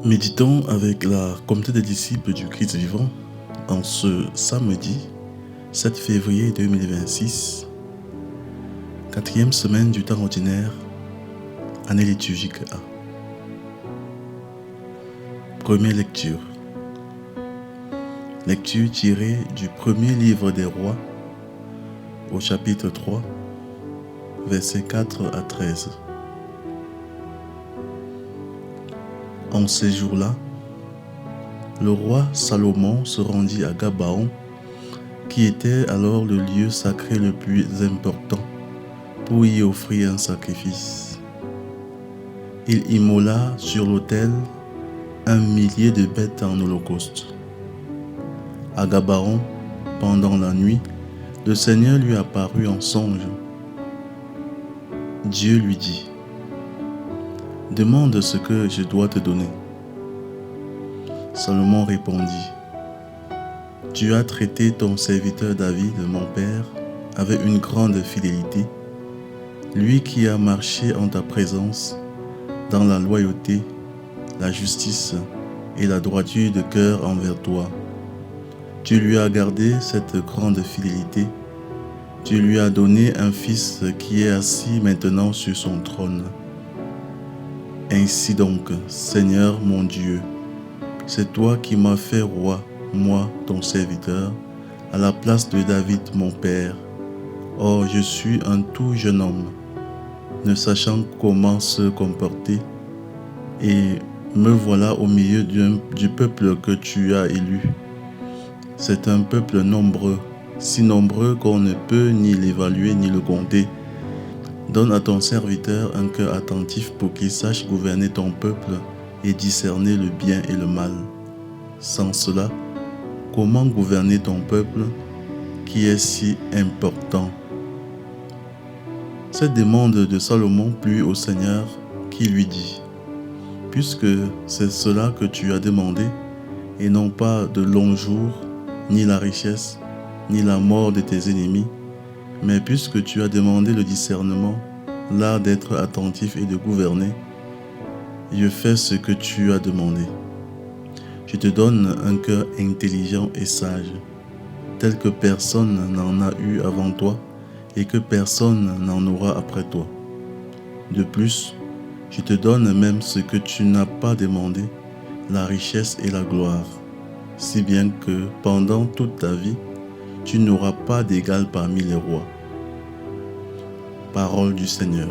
Méditons avec la communauté des disciples du Christ vivant en ce samedi 7 février 2026, 4e semaine du temps ordinaire, année liturgique A. Première lecture. Lecture tirée du premier livre des rois au chapitre 3, versets 4 à 13. En ces jours-là, le roi Salomon se rendit à Gabaon, qui était alors le lieu sacré le plus important, pour y offrir un sacrifice. Il immola sur l'autel 1 millier de bêtes en holocauste. À Gabaon, pendant la nuit, le Seigneur lui apparut en songe. Dieu lui dit: « Demande ce que je dois te donner. » Salomon répondit: « Tu as traité ton serviteur David, mon père, avec une grande fidélité, lui qui a marché en ta présence dans la loyauté, la justice et la droiture de cœur envers toi. Tu lui as gardé cette grande fidélité. Tu lui as donné un fils qui est assis maintenant sur son trône. Ainsi donc, Seigneur mon Dieu, c'est toi qui m'as fait roi, moi, ton serviteur, à la place de David, mon père. Or, je suis un tout jeune homme, ne sachant comment se comporter, et me voilà au milieu du peuple que tu as élu. C'est un peuple nombreux, si nombreux qu'on ne peut ni l'évaluer ni le compter. Donne à ton serviteur un cœur attentif pour qu'il sache gouverner ton peuple et discerner le bien et le mal. Sans cela, comment gouverner ton peuple qui est si important? » Cette demande de Salomon plut au Seigneur, qui lui dit: « Puisque c'est cela que tu as demandé, et non pas de longs jours, ni la richesse, ni la mort de tes ennemis, mais puisque tu as demandé le discernement, l'art d'être attentif et de gouverner, je fais ce que tu as demandé. Je te donne un cœur intelligent et sage, tel que personne n'en a eu avant toi et que personne n'en aura après toi. De plus, je te donne même ce que tu n'as pas demandé, la richesse et la gloire, si bien que pendant toute ta vie, tu n'auras pas d'égal parmi les rois. » Parole du Seigneur.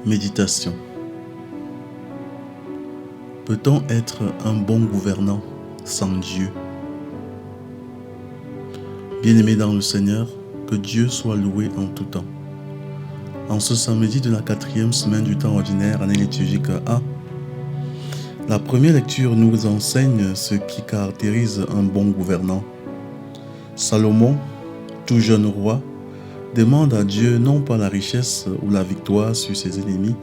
Méditation. Peut-on être un bon gouvernant sans Dieu? Bien-aimés dans le Seigneur, que Dieu soit loué en tout temps. En ce samedi de la 4e semaine du temps ordinaire, année liturgique A, la première lecture nous enseigne ce qui caractérise un bon gouvernant. Salomon, tout jeune roi, demande à Dieu non pas la richesse ou la victoire sur ses ennemis,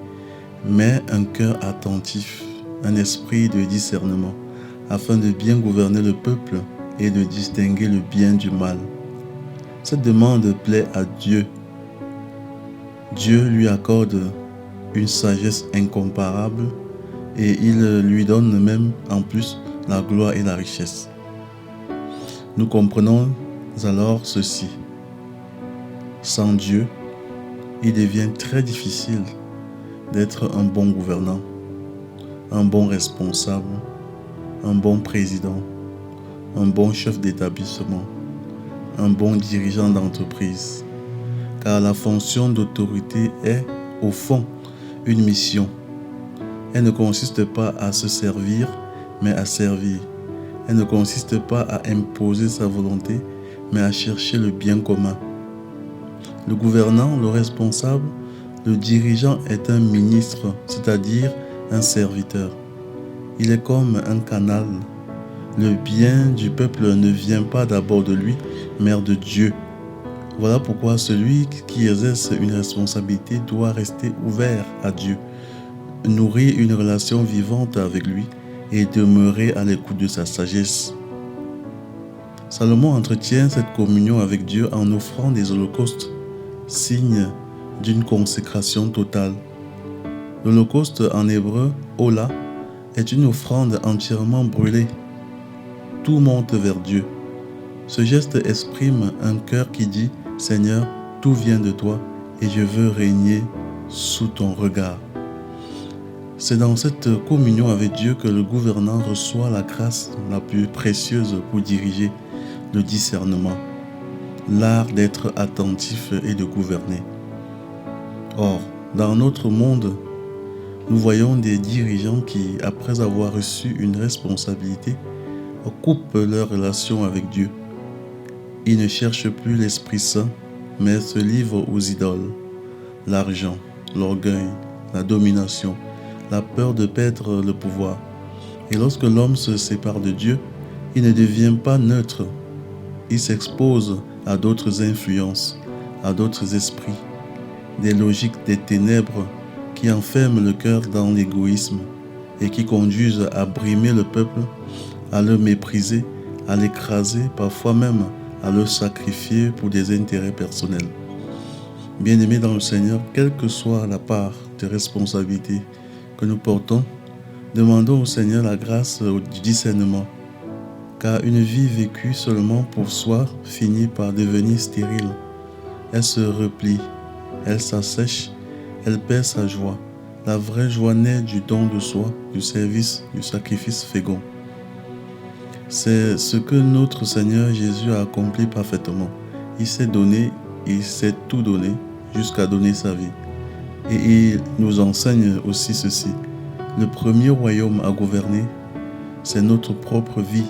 mais un cœur attentif, un esprit de discernement, afin de bien gouverner le peuple et de distinguer le bien du mal. Cette demande plaît à Dieu. Dieu lui accorde une sagesse incomparable et il lui donne même en plus la gloire et la richesse. Nous comprenons alors ceci. Sans Dieu, il devient très difficile d'être un bon gouvernant, un bon responsable, un bon président, un bon chef d'établissement, un bon dirigeant d'entreprise, car la fonction d'autorité est, au fond, une mission. Elle ne consiste pas à se servir, mais à servir. Elle ne consiste pas à imposer sa volonté, mais à chercher le bien commun. Le gouvernant, le responsable, le dirigeant est un ministre, c'est-à-dire un serviteur. Il est comme un canal. Le bien du peuple ne vient pas d'abord de lui, mais de Dieu. Voilà pourquoi celui qui exerce une responsabilité doit rester ouvert à Dieu, nourrir une relation vivante avec lui et demeurer à l'écoute de sa sagesse. Salomon entretient cette communion avec Dieu en offrant des holocaustes, signe d'une consécration totale. L'holocauste en hébreu, Ola, est une offrande entièrement brûlée. Tout monte vers Dieu. Ce geste exprime un cœur qui dit « Seigneur, tout vient de toi et je veux régner sous ton regard ». C'est dans cette communion avec Dieu que le gouvernant reçoit la grâce la plus précieuse pour diriger le discernement, l'art d'être attentif et de gouverner. Or, dans notre monde, nous voyons des dirigeants qui, après avoir reçu une responsabilité, coupent leur relation avec Dieu. Ils ne cherchent plus l'Esprit Saint, mais se livrent aux idoles, l'argent, l'orgueil, la domination, la peur de perdre le pouvoir. Et lorsque l'homme se sépare de Dieu, il ne devient pas neutre. Il s'expose à d'autres influences, à d'autres esprits, des logiques des ténèbres qui enferment le cœur dans l'égoïsme et qui conduisent à brimer le peuple, à le mépriser, à l'écraser, parfois même à le sacrifier pour des intérêts personnels. Bien-aimés dans le Seigneur, quelle que soit la part de responsabilité que nous portons, demandons au Seigneur la grâce du discernement, car une vie vécue seulement pour soi finit par devenir stérile. Elle se replie, elle s'assèche, elle perd sa joie. La vraie joie naît du don de soi, du service, du sacrifice fécond. C'est ce que notre Seigneur Jésus a accompli parfaitement. Il s'est donné, il s'est tout donné jusqu'à donner sa vie. Et il nous enseigne aussi ceci. Le premier royaume à gouverner, c'est notre propre vie,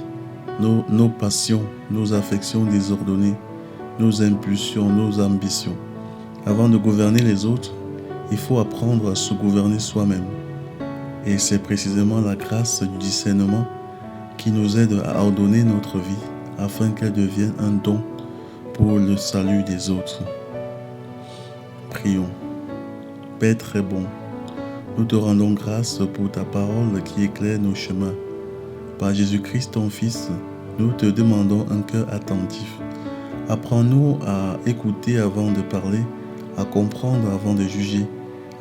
nos passions, nos affections désordonnées, nos impulsions, nos ambitions. Avant de gouverner les autres, il faut apprendre à se gouverner soi-même. Et c'est précisément la grâce du discernement qui nous aide à ordonner notre vie afin qu'elle devienne un don pour le salut des autres. Prions. Père très bon, nous te rendons grâce pour ta parole qui éclaire nos chemins. Par Jésus-Christ ton Fils, nous te demandons un cœur attentif. Apprends-nous à écouter avant de parler, à comprendre avant de juger,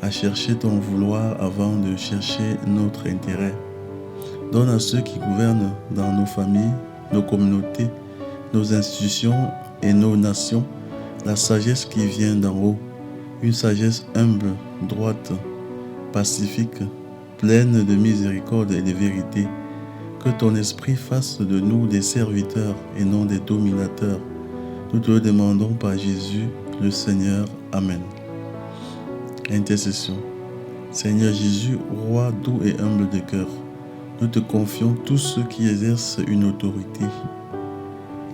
à chercher ton vouloir avant de chercher notre intérêt. Donne à ceux qui gouvernent dans nos familles, nos communautés, nos institutions et nos nations la sagesse qui vient d'en haut, une sagesse humble, droite, pacifique, pleine de miséricorde et de vérité. Que ton esprit fasse de nous des serviteurs et non des dominateurs. Nous te le demandons par Jésus le Seigneur. Amen. Intercession. Seigneur Jésus, roi doux et humble de cœur, nous te confions tous ceux qui exercent une autorité,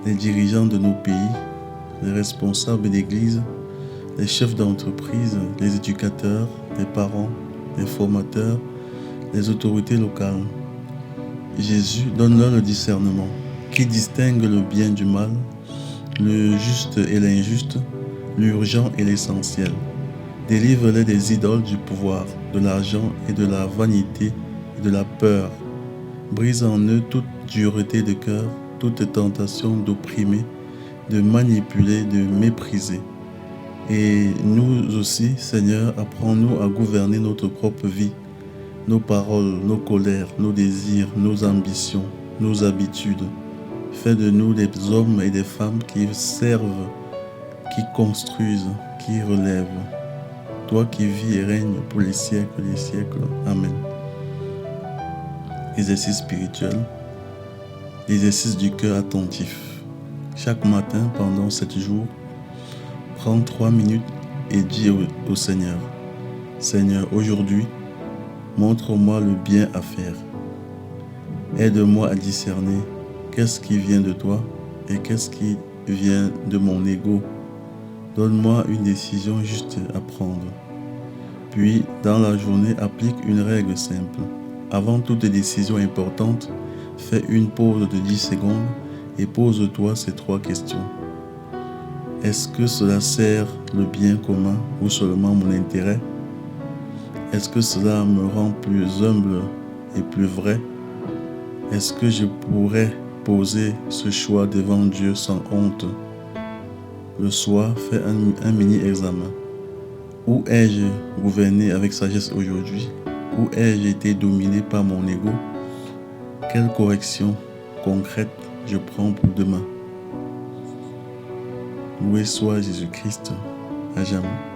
les dirigeants de nos pays, les responsables d'église, les chefs d'entreprise, les éducateurs, les parents, les formateurs, les autorités locales. Jésus, donne-leur le discernement qui distingue le bien du mal, le juste et l'injuste, l'urgent et l'essentiel. Délivre-les des idoles du pouvoir, de l'argent et de la vanité et de la peur. Brise en eux toute dureté de cœur, toute tentation d'opprimer, de manipuler, de mépriser. Et nous aussi, Seigneur, apprends-nous à gouverner notre propre vie, nos paroles, nos colères, nos désirs, nos ambitions, nos habitudes. Fais de nous des hommes et des femmes qui servent, qui construisent, qui relèvent. Toi qui vis et règnes pour les siècles des siècles. Amen. Exercice spirituel. L'exercice du cœur attentif. Chaque matin, pendant 7 jours, prends 3 minutes et dis au Seigneur, Seigneur, aujourd'hui, montre-moi le bien à faire. Aide-moi à discerner qu'est-ce qui vient de toi et qu'est-ce qui vient de mon ego. Donne-moi une décision juste à prendre. Puis, dans la journée, applique une règle simple. Avant toute décision importante, fais une pause de 10 secondes et pose-toi ces 3 questions. Est-ce que cela sert le bien commun ou seulement mon intérêt? Est-ce que cela me rend plus humble et plus vrai? Est-ce que je pourrais poser ce choix devant Dieu sans honte? Le soir, fais un mini-examen. Où ai-je gouverné avec sagesse aujourd'hui? Où ai-je été dominé par mon ego? Quelle correction concrète je prends pour demain? Loué soit Jésus-Christ à jamais.